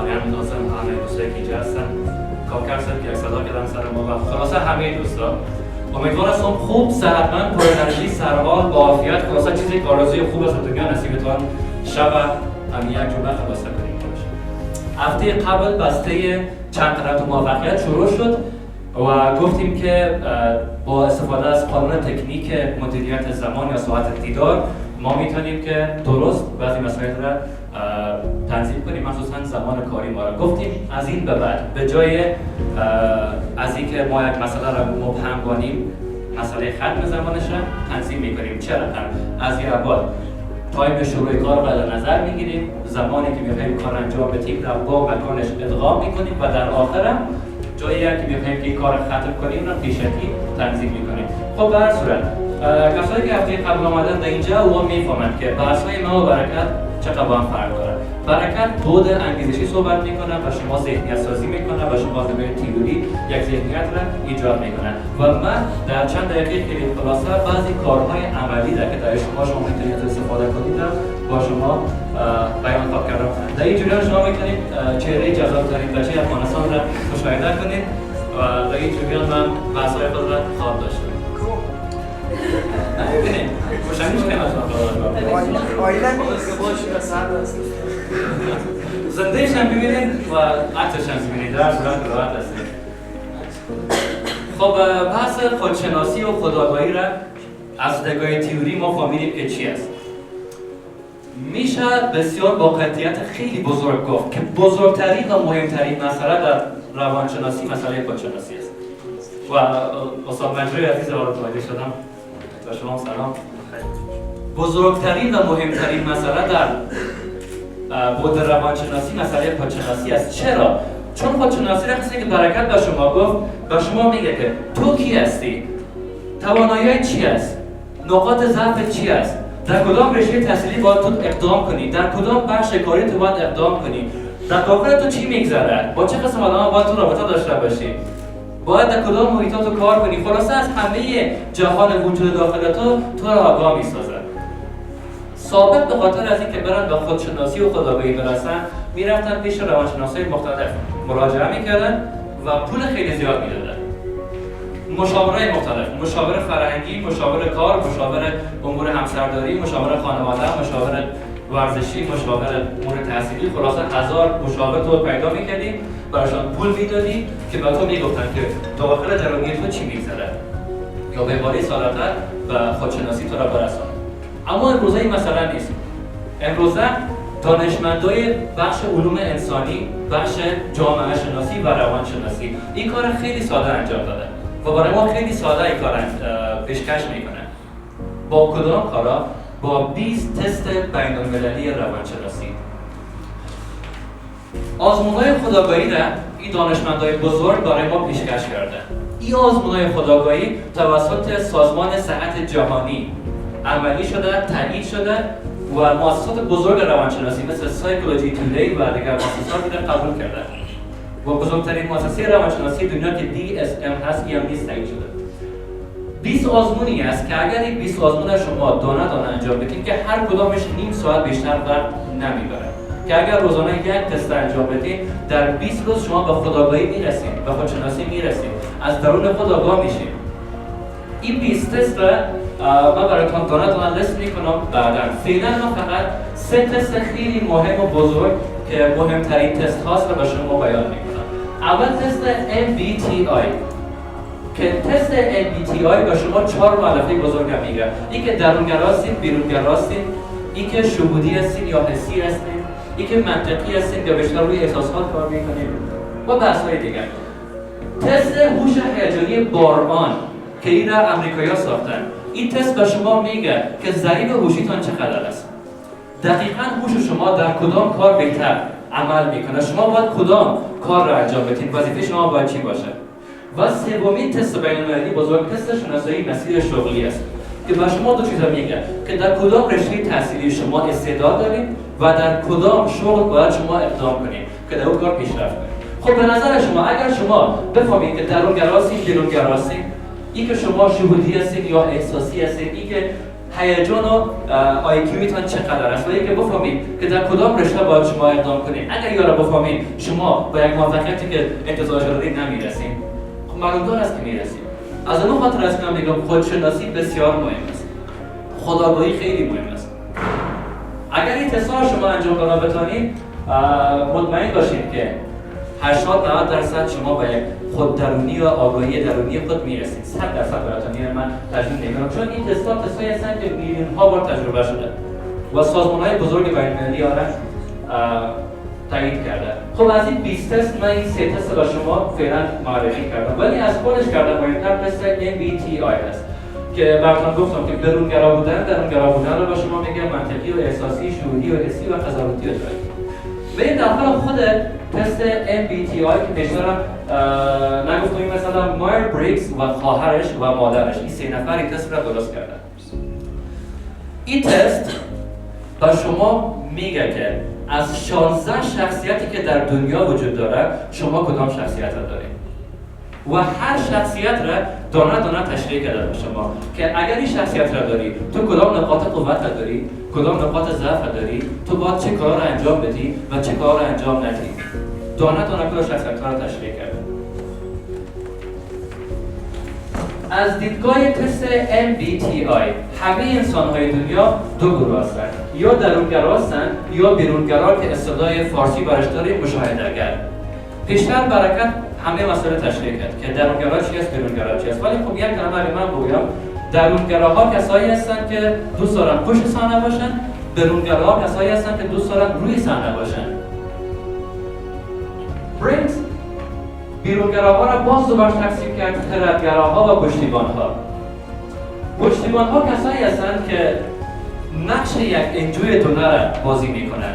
آریان نازم، همه دوستایی که اینجا هستن، کاکر صاحب که یک صدا کردن سر ما و خلاصه همه دوستا. امیدوار هستم خوب، صحتمند، پر انرژی، سرحال، با عافیت، خلاصه چیزی که آرزوی خوب است دنیا نصیبتان شب هم یک جمعه خلاصه کنیم باشه. هفته قبل بسته چند طرف موفقیت شروع شد و گفتیم که با استفاده از قانون تکنیک مدیریت زمان یا ساعت دیدار ما میتونیم که درست بعضی مسائل را تنظیم کنیم، مخصوصا زمان کاری ما را. گفتیم از این به بعد به جای از اینکه ما یک مسئله را مبهم کنیم، مسئله ختم زمانش را تنظیم میکنیم. چرا؟ از این اول تایم شروع کار را در نظر میگیریم، زمانی که میخوایم کار انجام بدیم را با مکانش ادغام میکنیم و در آخر هم جایی که میخوایم که این کار ختم کنیم را پیشکی تنظیم میکنیم. خب به هر صورت کسایی که هفته قبل آمدن در اینجا و میفهمند که بحث‌های ما و برکت چقدر با هم فرق داره. برکت بود انگیزشی صحبت میکنه و شما ذهنیت سازی میکنه و شما به تئوری یک ذهنیت را ایجاد میکنه و من در چند دقیقه خیلی خلاصه بعضی کارهای عملی را که در شما میتونید استفاده کنید با شما بیان خواهم کردم. در این جریان شما میتونید چهره جذاب‌ترین بچه افغانستان را مشاهده کنید و در این جریان من بحث‌های خود را خواهم داشت. ببینید روشنیش کنیم از زندهش هم ببینید و عکسش هم ببینید، در صورت راحت هستید. خب بحث خودشناسی و خودآگاهی را از نگاه تئوری ما فهمیدیم که چی است. میشه بسیار با قطعیت خیلی بزرگ گفت که بزرگترین و مهمترین مسئله در روانشناسی مسئله خودشناسی است. و استاد مجروی عزیز وارد شدم و شما سلام. بزرگترین و مهمترین مسئله در بود روانشناسی مسئله خودشناسی است. چرا؟ چون خودشناسی را کسی که برکت به شما گفت به شما میگه که تو کی هستی؟ توانایی چی است؟ نقاط ضعف چی است؟ در کدام رشته تحصیلی باید تو اقدام کنی؟ در کدام بخش کاری تو باید اقدام کنی؟ در داخل تو چی میگذره؟ با چه قسم آدم باید تو رابطه داشته باشی؟ باید در کدام محیطات تو کار کنی؟ خلاصه از همه جهان وجود داخل تو را آگاه میسازه. سابق به خاطر از اینکه برن به خودشناسی و خودآگاهی برسن میرفتن پیش روانشناسای مختلف مراجعه میکردن و پول خیلی زیاد میدادن. مشاورای مختلف، مشاور فرهنگی، مشاور کار، مشاور امور همسرداری، مشاور خانواده، مشاور ورزشی، مشاور امور تحصیلی، خلاصه هزار مشاور تو پیدا میکردی، براشون پول میدادی که به تو میگفتن که داخل درونی تو چی میگذره یا به عباره ساده‌تر به خودشناسی تو را برسان. اما امروزه این مسئله نیست. امروزه دانشمندای بخش علوم انسانی، بخش جامعه شناسی و روان شناسی این کار خیلی ساده انجام داده و برای ما خیلی ساده این کار پیشکش میکنه. با کدام کارا؟ با 20 تست بین‌المللی روانشناسی. آزمون‌های خودآگاهی را این دانشمندای بزرگ برای ما پیشکش کرده. این آزمون‌های خودآگاهی توسط سازمان صحت جهانی عملی شده، تایید شده و مؤسسات بزرگ روانشناسی مثل سایکولوژی تودی و دیگر مؤسسات را قبول کرده. و بزرگترین مؤسسه روانشناسی دنیا که DSM هست هم نیست تایید شده. 20 آزمونی است که اگر این 20 آزمون شما دانه انجام بدید که هر کدامش نیم ساعت بیشتر وقت نمیبره. که اگر روزانه یک تست انجام بدید در 20 روز شما به خودآگاهی میرسید، به خودشناسی میرسید، از درون خود آگاه میشید. این 20 تست را من براتون دانه لیست میکنم بعدا. فعلا من فقط 3 تست خیلی مهم و بزرگ که مهمترین تست هاست رو به شما بیان میکنم. اول تست MBTI که تست MBTI به شما 4 مؤلفه بزرگ میگه. این که درونگرا هستید، بیرونگرا هستید، این که شهودی هستید یا حسی هستید، این که منطقی هستید یا بیشتر روی احساسات کار میکنید و بحث‌های دیگر. تست هوش هیجانی بارمان که این را امریکایی‌ها ساختن. این تست به شما میگه که ضریب هوشیتان چقدر است. دقیقاً هوش شما در کدام کار بهتر عمل میکنه. شما باید کدام کار را انجام بدید. وظیفه شما باید چی باشه. و سومین تست بین‌المللی بزرگ تست شناسایی مسیر شغلی است که به شما دو چیزا میگه که در کدام رشته تحصیلی شما استعداد دارید و در کدام شغل باید شما اقدام کنید که در اون کار پیشرفت کنید. خب به نظر شما اگر شما بفهمید که درونگرا هستید، بیرونگرا هستید، این که شما شهودی هستید یا احساسی هستید، این که هیجان و آیکیویتان چقدر است و اینکه بفهمید که در کدام رشته باید شما اقدام کنید. اگر یا را بفهمید شما با یک موفقیتی که انتظارش دارید نمیرسید، خب معلوم دار است که میرسید. از اون خاطر است که من میگم خودشناسی بسیار مهم است. خودآگاهی خیلی مهم است. اگر این تست را شما انجام دادن بتونید، مطمئن باشید که 80-90% شما به خوددرونی و آگاهی درونی خود میرسید. 100% براتون من تجربه نمی‌کنم، چون این تست‌هایی هستند که میلیون‌ها بار تجربه شده و سازمان‌های بزرگ بین‌المللی آن تایید کرده. خب از این 20 تست من این 3 تست را شما فعلا معرفی کردم، ولی از خودش کردم مهمتر تست MBTI است که براتون گفتم که درونگرا بودن، درونگرا بودن رو با شما میگم منطقی و احساسی، شعوری و حسی و قضاوتی و جایی. به این داخل خود تست MBTI که نشدارم نگفتم مثلا مایر بریکس و خواهرش و مادرش این 3 نفر این تست را درست کردن. این تست با شما میگه که از 16 شخصیتی که در دنیا وجود داره شما کدام شخصیت را دارید و هر شخصیت را دانه دانه تشریح کرده به شما که اگر این شخصیت را داری تو کدام نقاط قوت را داری، کدام نقاط ضعف را داری، تو باید چه کار را انجام بدی و چه کار را انجام ندی. دانه دانه کل شخصیت را تشریح کرده. از دیدگاه تست MBTI همه انسان‌های دنیا دو گروه هستند، یا درونگرا هستند یا بیرونگرا که اصطلاح فارسی برش داریم مشاهده‌گر. پیشتر برکت همه مسئله تشریح کرد که درونگرا چی است، بیرونگرا چی است، ولی خب یک کلمه اگه من بگم درونگراها کسایی هستند که دوست دارن پشت صحنه باشن، بیرونگراها کسایی هستند که دوست دارن روی صحنه باشن. برینکس بیرونگراها را باز دوباره تقسیم کرد خردگراها و پشتیبانها. پشتیبانها کسایی هستند که نقش یک انجوی دونه را بازی میکنن،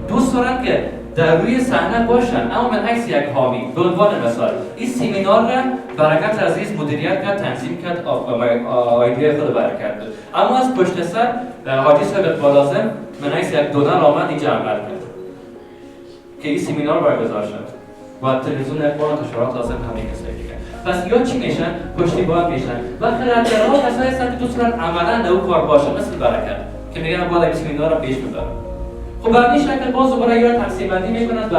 دوست دارن که در روی صحنه باشن اما من حیث یک حامی. به عنوان مثال این سمینار را برکت عزیز مدیریت کرد، تنظیم کرد، ایده خود برکت بود، اما از پشت سر حاجی صاحب اقبال‌اعظم من حیث یک دونر آمد اینجا عمل کرد که این سمینار برگزار شد و تلویزیون اقبال انتشارات لازم همه کسایی دیگه. پس یا چی میشن؟ پشتیبان میشن و خردگراها کسایی هستن که دوست دارن عملا در اون کار باشن، مثل برکت که میگن باید این سمینار را پیش ببرن. خب به این شکل باز دوباره یا تقسیم بندی میکنند و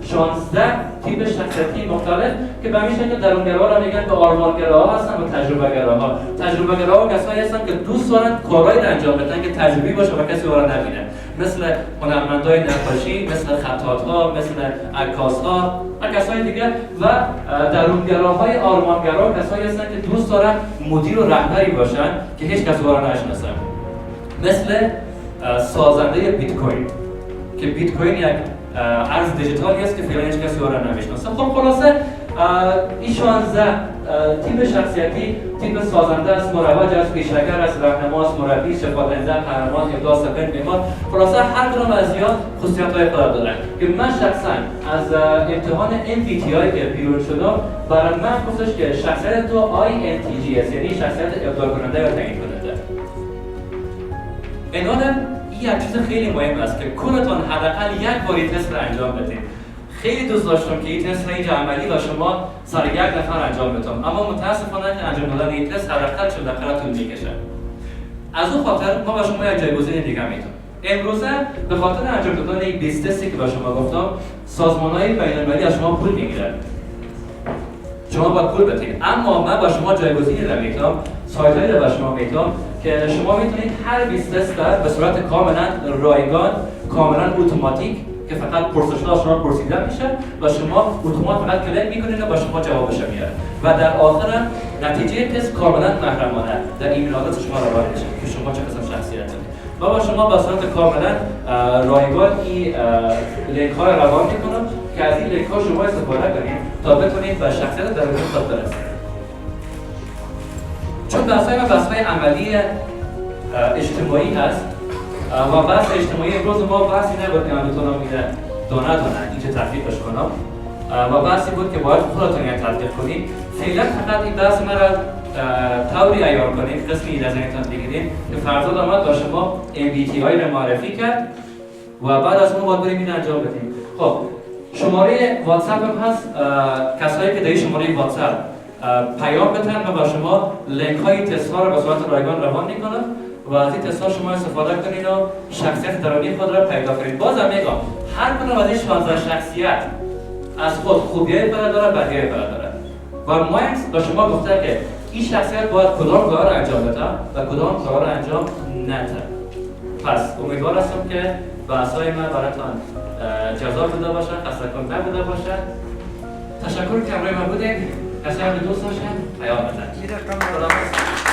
16 تیپ شخصیتی مختلف که به این شکل درونگرا را میگن به آرمانگراها هستن و تجربه‌گراها. تجربه‌گراها کسایی هستن که دوست دارن کارهایی را انجام بدن که تجربی باشه و کسی اون را نبینه، مثل هنرمندای نقاشی، مثل خطاط‌ها، مثل عکاس‌ها و کسای دیگه. و درونگراهای آرمانگرا کسایی هستن که دوست دارن مدیر و رهبری باشن که هیچ کس اون را نشناسه، مثل سازنده بیت کوین که بیت کوین یک ارز دیجیتالی است که فعلا هیچ کسی اون را نمیشناسه. خب خلاصه این 16 تیپ شخصیتی، تیپ سازنده است، مروج است، پیشرگر است، راهنما است، مربی، شفاعت‌دهنده، قهرمان، یادداشت‌آور، بیمار. خلاصه هر کدام از اینا خصوصیت‌های خود دارند که من شخصا از امتحان MBTI که بیرون شدم برای من گفتش که شخصیت تو INTJ است، یعنی شخصیت ابداع کننده یا تعیین کننده. این یک چیز خیلی مهم است که کلتون حداقل یک باری تست را انجام بدید. خیلی دوست داشتم که این تست را اینجا عملی و شما سر یک نفر انجام بدم، اما متاسفانه که انجام دادن این تست حداقل 14 دقیقه طول میکشه. از اون خاطر ما با شما یک جایگزین دیگه میتونم. امروزه به خاطر انجام دادن این 20 تستی که با شما گفتم سازمان‌های بین‌المللی از شما پول میگیرن. شما باید پول بدید، اما من با شما جایگزینی را میتونم، سایت‌هایی را با شما میتونم که شما میتونید هر 20 تست را به صورت کاملا رایگان، کاملا اتوماتیک که فقط پرسش‌ها شما پرسیده میشه و شما اتومات فقط کلیک میکنید و با شما جوابش میاره و در آخر نتیجه تست کاملا محرمانه در ایمیل آدرس شما را وارد میشه که شما چه قسم شخصیت دارید و با شما به صورت کاملا رایگان این لینک‌ها را روان میکنم که از این لینک‌ها شما استفاده کنید تا بتونید به شخصیت درونی خود برسید. چون بحث‌های عملی اجتماعی هست و بحث اجتماعی امروز ما بحثی نبود که من بتونم میده دانه اینجا تطبیقش کنم و بحثی بود که باید خودتون یک تطبیق کنید. فعلا فقط این بحث من را طوری عیار کنید، قسمی از اینتان بگیرید که فرزاد آمد با شما MBTI را معرفی کرد و بعد از اون باید بریم این انجام بدیم. خب شماره واتساپ هم هست، کسایی که در شماره واتساپ پیام بتن و با شما لینک های تست ها رو به صورت رایگان روان میکنم و از این تست ها شما استفاده کنید و شخصیت درونی خود را پیدا کنید. بازم میگم هر کدوم از این 16 شخصیت از خود خوبیای بر داره، بدیای بر داره و مایندز به شما گفته که این شخصیت باید کدام کار را انجام بده و کدام کار را انجام نده. پس امیدوار هستم که بحث‌های من براتون جذاب بوده باشه، خسته کننده نبوده باشه. تشکر که همراه من بودید. قشنگ دوست باشین. پیام بدید.